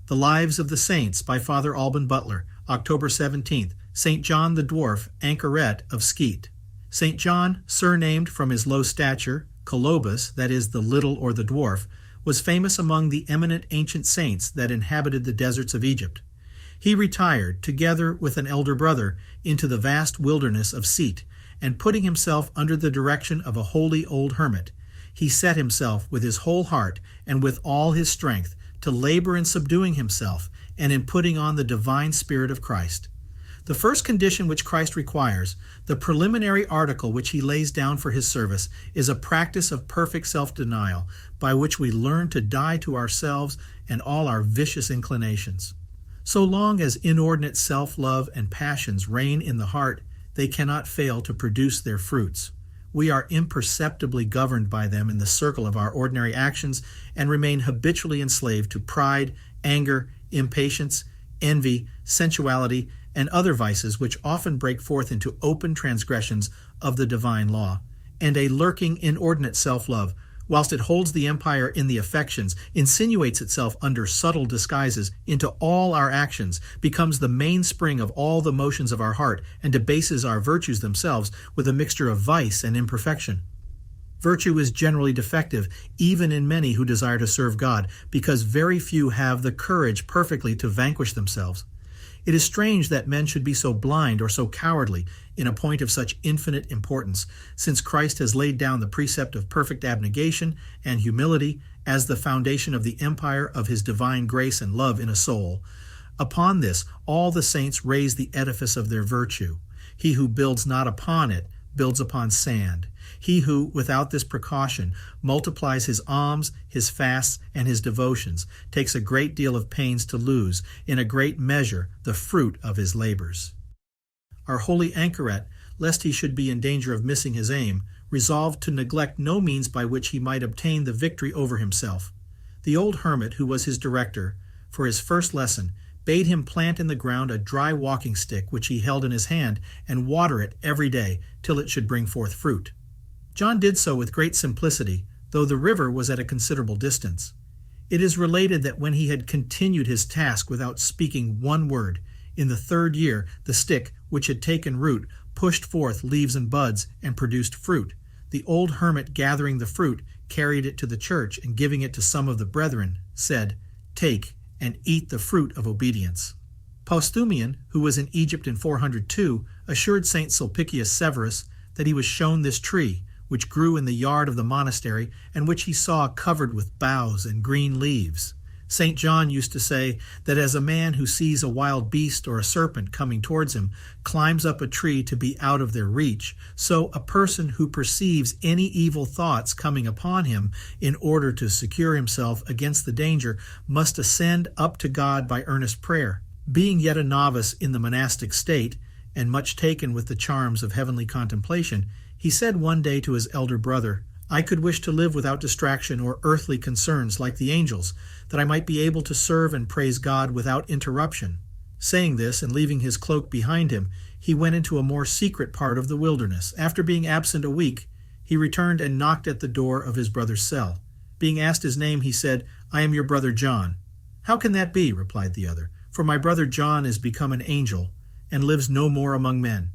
The Lives of the Saints by Father Albin Butler, October 17th, Saint John the Dwarf, Anchoret of Scete. Saint John, surnamed from his low stature, Colobus, that is, the little or the dwarf, was famous among the eminent ancient saints that inhabited the deserts of Egypt. He retired, together with an elder brother, into the vast wilderness of Scete, and putting himself under the direction of a holy old hermit, he set himself with his whole heart and with all his strength to labor in subduing himself and in putting on the divine Spirit of Christ. The first condition which Christ requires, the preliminary article which he lays down for his service, is a practice of perfect self-denial, by which we learn to die to ourselves and all our vicious inclinations. So long as inordinate self-love and passions reign in the heart, they cannot fail to produce their fruits. We are imperceptibly governed by them in the circle of our ordinary actions and remain habitually enslaved to pride, anger, impatience, envy, sensuality, and other vices which often break forth into open transgressions of the divine law, and a lurking inordinate self-love, whilst it holds the empire in the affections, insinuates itself under subtle disguises into all our actions, becomes the mainspring of all the motions of our heart, and debases our virtues themselves with a mixture of vice and imperfection. Virtue is generally defective, even in many who desire to serve God, because very few have the courage perfectly to vanquish themselves. It is strange that men should be so blind or so cowardly in a point of such infinite importance, since Christ has laid down the precept of perfect abnegation and humility as the foundation of the empire of his divine grace and love in a soul. Upon this, all the saints raise the edifice of their virtue. He who builds not upon it builds upon sand. He who, without this precaution, multiplies his alms, his fasts, and his devotions, takes a great deal of pains to lose, in a great measure, the fruit of his labors. Our holy Anchoret, lest he should be in danger of missing his aim, resolved to neglect no means by which he might obtain the victory over himself. The old hermit, who was his director, for his first lesson, bade him plant in the ground a dry walking stick which he held in his hand, and water it every day till it should bring forth fruit. John did so with great simplicity, though the river was at a considerable distance. It is related that when he had continued his task without speaking one word, in the 3rd year the stick, which had taken root, pushed forth leaves and buds, and produced fruit. The old hermit, gathering the fruit, carried it to the church, and giving it to some of the brethren, said, "Take and eat the fruit of obedience." Postumian, who was in Egypt in 402, assured St. Sulpicius Severus that he was shown this tree, which grew in the yard of the monastery, and which he saw covered with boughs and green leaves. St. John used to say that as a man who sees a wild beast or a serpent coming towards him climbs up a tree to be out of their reach, so a person who perceives any evil thoughts coming upon him in order to secure himself against the danger must ascend up to God by earnest prayer. Being yet a novice in the monastic state, and much taken with the charms of heavenly contemplation, he said one day to his elder brother, "I could wish to live without distraction or earthly concerns like the angels, that I might be able to serve and praise God without interruption." Saying this, and leaving his cloak behind him, he went into a more secret part of the wilderness. After being absent a week, he returned and knocked at the door of his brother's cell. Being asked his name, he said, "I am your brother John." "How can that be?" replied the other, "for my brother John is become an angel, and lives no more among men."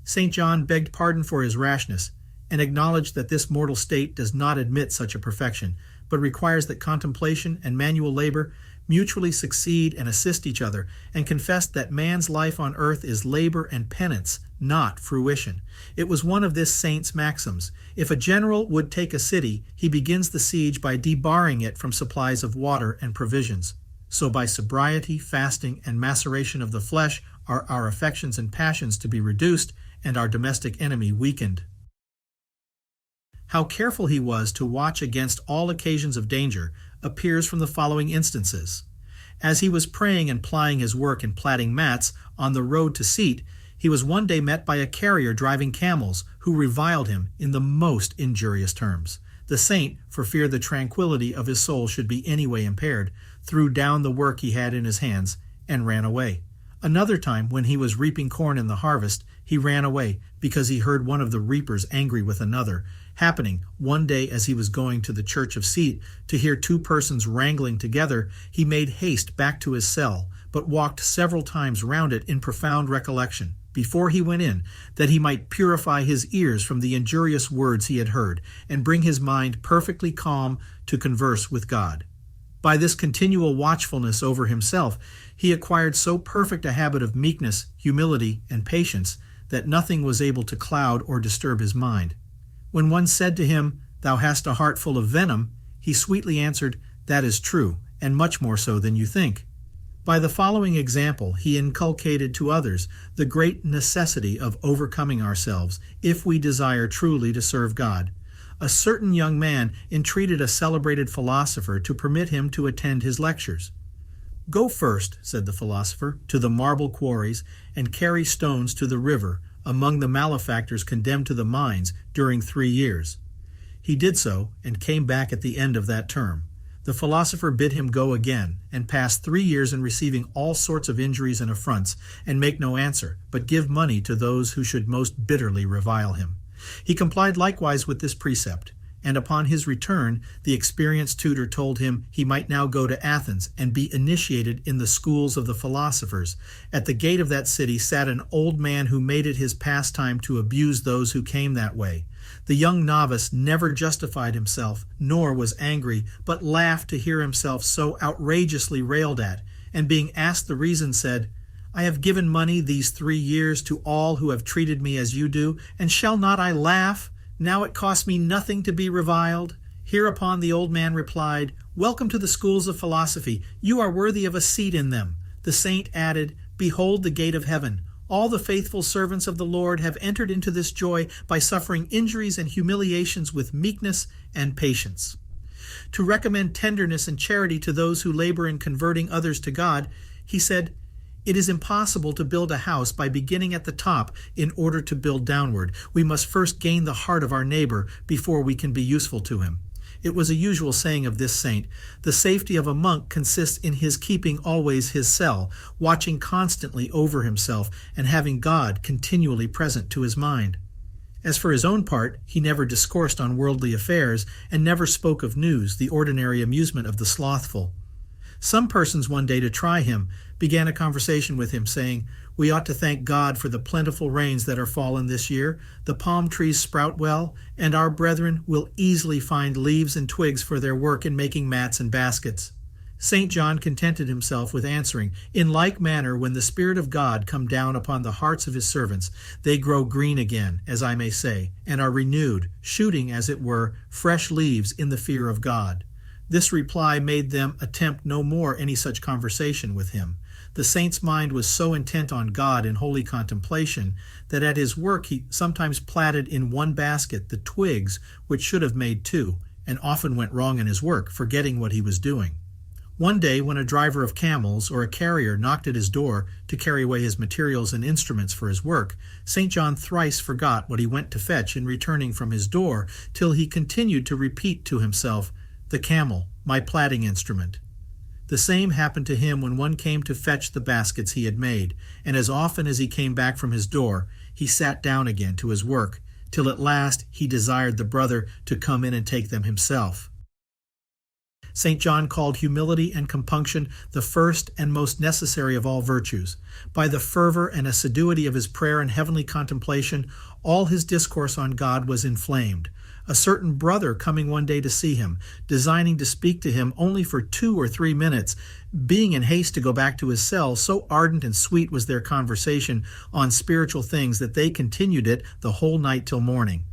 St. John begged pardon for his rashness, and acknowledged that this mortal state does not admit such a perfection, but requires that contemplation and manual labor mutually succeed and assist each other, and confessed that man's life on earth is labor and penance, not fruition. It was one of this saint's maxims. If a general would take a city, he begins the siege by debarring it from supplies of water and provisions. So by sobriety, fasting, and maceration of the flesh are our affections and passions to be reduced, and our domestic enemy weakened. How careful he was to watch against all occasions of danger appears from the following instances. As he was praying and plying his work in plaiting mats on the road to Scete, he was one day met by a carrier driving camels, who reviled him in the most injurious terms. The saint, for fear the tranquility of his soul should be any way impaired, threw down the work he had in his hands and ran away. Another time, when he was reaping corn in the harvest, He ran away because he heard one of the reapers angry with another, happening one day as he was going to the church of Scete to hear two persons wrangling together. He made haste back to his cell, but walked several times round it in profound recollection, before he went in, that he might purify his ears from the injurious words he had heard, and bring his mind perfectly calm to converse with God. By this continual watchfulness over himself, he acquired so perfect a habit of meekness, humility, and patience, that nothing was able to cloud or disturb his mind. When one said to him, "Thou hast a heart full of venom," he sweetly answered, "That is true, and much more so than you think." By the following example, he inculcated to others the great necessity of overcoming ourselves if we desire truly to serve God. A certain young man entreated a celebrated philosopher to permit him to attend his lectures. "Go first," said the philosopher, "to the marble quarries, and carry stones to the river, among the malefactors condemned to the mines during 3 years." He did so, and came back at the end of that term. The philosopher bid him go again, and pass 3 years in receiving all sorts of injuries and affronts, and make no answer, but give money to those who should most bitterly revile him. He complied likewise with this precept, and upon his return the experienced tutor told him he might now go to Athens and be initiated in the schools of the philosophers. At the gate of that city sat an old man who made it his pastime to abuse those who came that way. The young novice never justified himself, nor was angry, but laughed to hear himself so outrageously railed at, and being asked the reason, said, "I have given money these 3 years to all who have treated me as you do, and shall not I laugh? Now it costs me nothing to be reviled." Hereupon the old man replied, "Welcome to the schools of philosophy. You are worthy of a seat in them." The saint added, "Behold the gate of heaven. All the faithful servants of the Lord have entered into this joy by suffering injuries and humiliations with meekness and patience." To recommend tenderness and charity to those who labor in converting others to God, he said, "It is impossible to build a house by beginning at the top in order to build downward. We must first gain the heart of our neighbor before we can be useful to him." It was a usual saying of this saint, "The safety of a monk consists in his keeping always his cell, watching constantly over himself, and having God continually present to his mind." As for his own part, he never discoursed on worldly affairs, and never spoke of news, the ordinary amusement of the slothful. Some persons one day, to try him, began a conversation with him, saying, "We ought to thank God for the plentiful rains that are fallen this year. The palm trees sprout well, and our brethren will easily find leaves and twigs for their work in making mats and baskets." Saint John contented himself with answering, "In like manner, when the Spirit of God come down upon the hearts of his servants, they grow green again, as I may say, and are renewed, shooting, as it were, fresh leaves in the fear of God." This reply made them attempt no more any such conversation with him. The saint's mind was so intent on God in holy contemplation that at his work he sometimes platted in one basket the twigs which should have made two, and often went wrong in his work, forgetting what he was doing. One day, when a driver of camels or a carrier knocked at his door to carry away his materials and instruments for his work, St. John thrice forgot what he went to fetch in returning from his door, till he continued to repeat to himself, "The camel, my plaiting instrument." The same happened to him when one came to fetch the baskets he had made, and as often as he came back from his door, he sat down again to his work, till at last he desired the brother to come in and take them himself. St. John called humility and compunction the first and most necessary of all virtues. By the fervor and assiduity of his prayer and heavenly contemplation, all his discourse on God was inflamed. A certain brother coming one day to see him, designing to speak to him only for 2 or 3 minutes, being in haste to go back to his cell, so ardent and sweet was their conversation on spiritual things that they continued it the whole night till morning.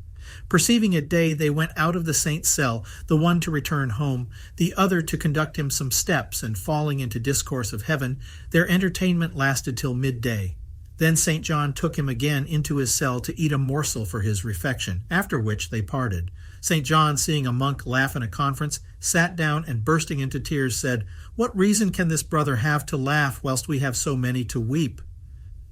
Perceiving it day, they went out of the saint's cell, the one to return home, the other to conduct him some steps, and falling into discourse of heaven, their entertainment lasted till midday. Then St. John took him again into his cell to eat a morsel for his refection, after which they parted. St. John, seeing a monk laugh in a conference, sat down and bursting into tears said, "What reason can this brother have to laugh whilst we have so many to weep?"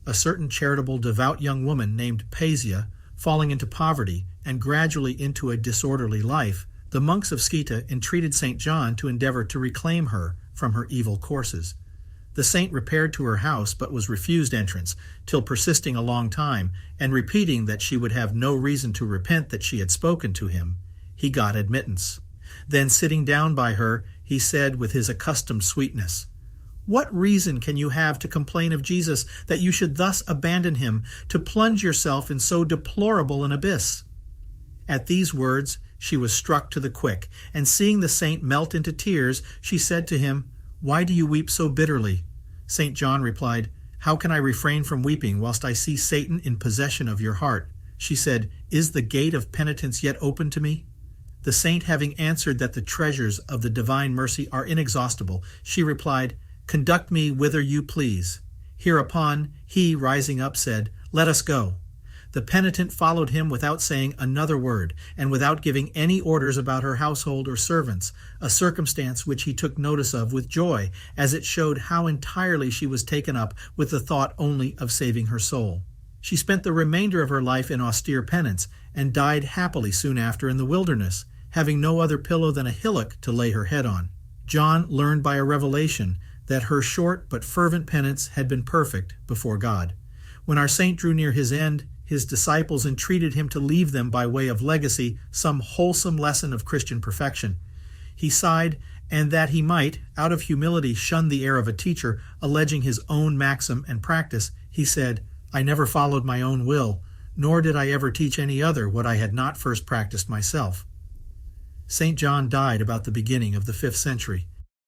A certain charitable, devout young woman named Paisia, falling into poverty and gradually into a disorderly life, the monks of Scete entreated St. John to endeavor to reclaim her from her evil courses. The saint repaired to her house, but was refused entrance, till persisting a long time, and repeating that she would have no reason to repent that she had spoken to him, he got admittance. Then sitting down by her, he said with his accustomed sweetness, "What reason can you have to complain of Jesus, that you should thus abandon him, to plunge yourself in so deplorable an abyss?" At these words she was struck to the quick, and seeing the saint melt into tears, she said to him, "Why do you weep so bitterly?" St. John replied, "How can I refrain from weeping whilst I see Satan in possession of your heart?" She said, "Is the gate of penitence yet open to me?" The saint having answered that the treasures of the divine mercy are inexhaustible, she replied, "Conduct me whither you please." Hereupon he, rising up, said, "Let us go." The penitent followed him without saying another word, and without giving any orders about her household or servants, a circumstance which he took notice of with joy, as it showed how entirely she was taken up with the thought only of saving her soul. She spent the remainder of her life in austere penance, and died happily soon after in the wilderness, having no other pillow than a hillock to lay her head on. John learned by a revelation that her short but fervent penance had been perfect before God. When our saint drew near his end, his disciples entreated him to leave them by way of legacy some wholesome lesson of Christian perfection. He sighed, and that he might, out of humility, shun the air of a teacher, alleging his own maxim and practice, he said, "I never followed my own will, nor did I ever teach any other what I had not first practiced myself." St. John died about the beginning of the 5th century.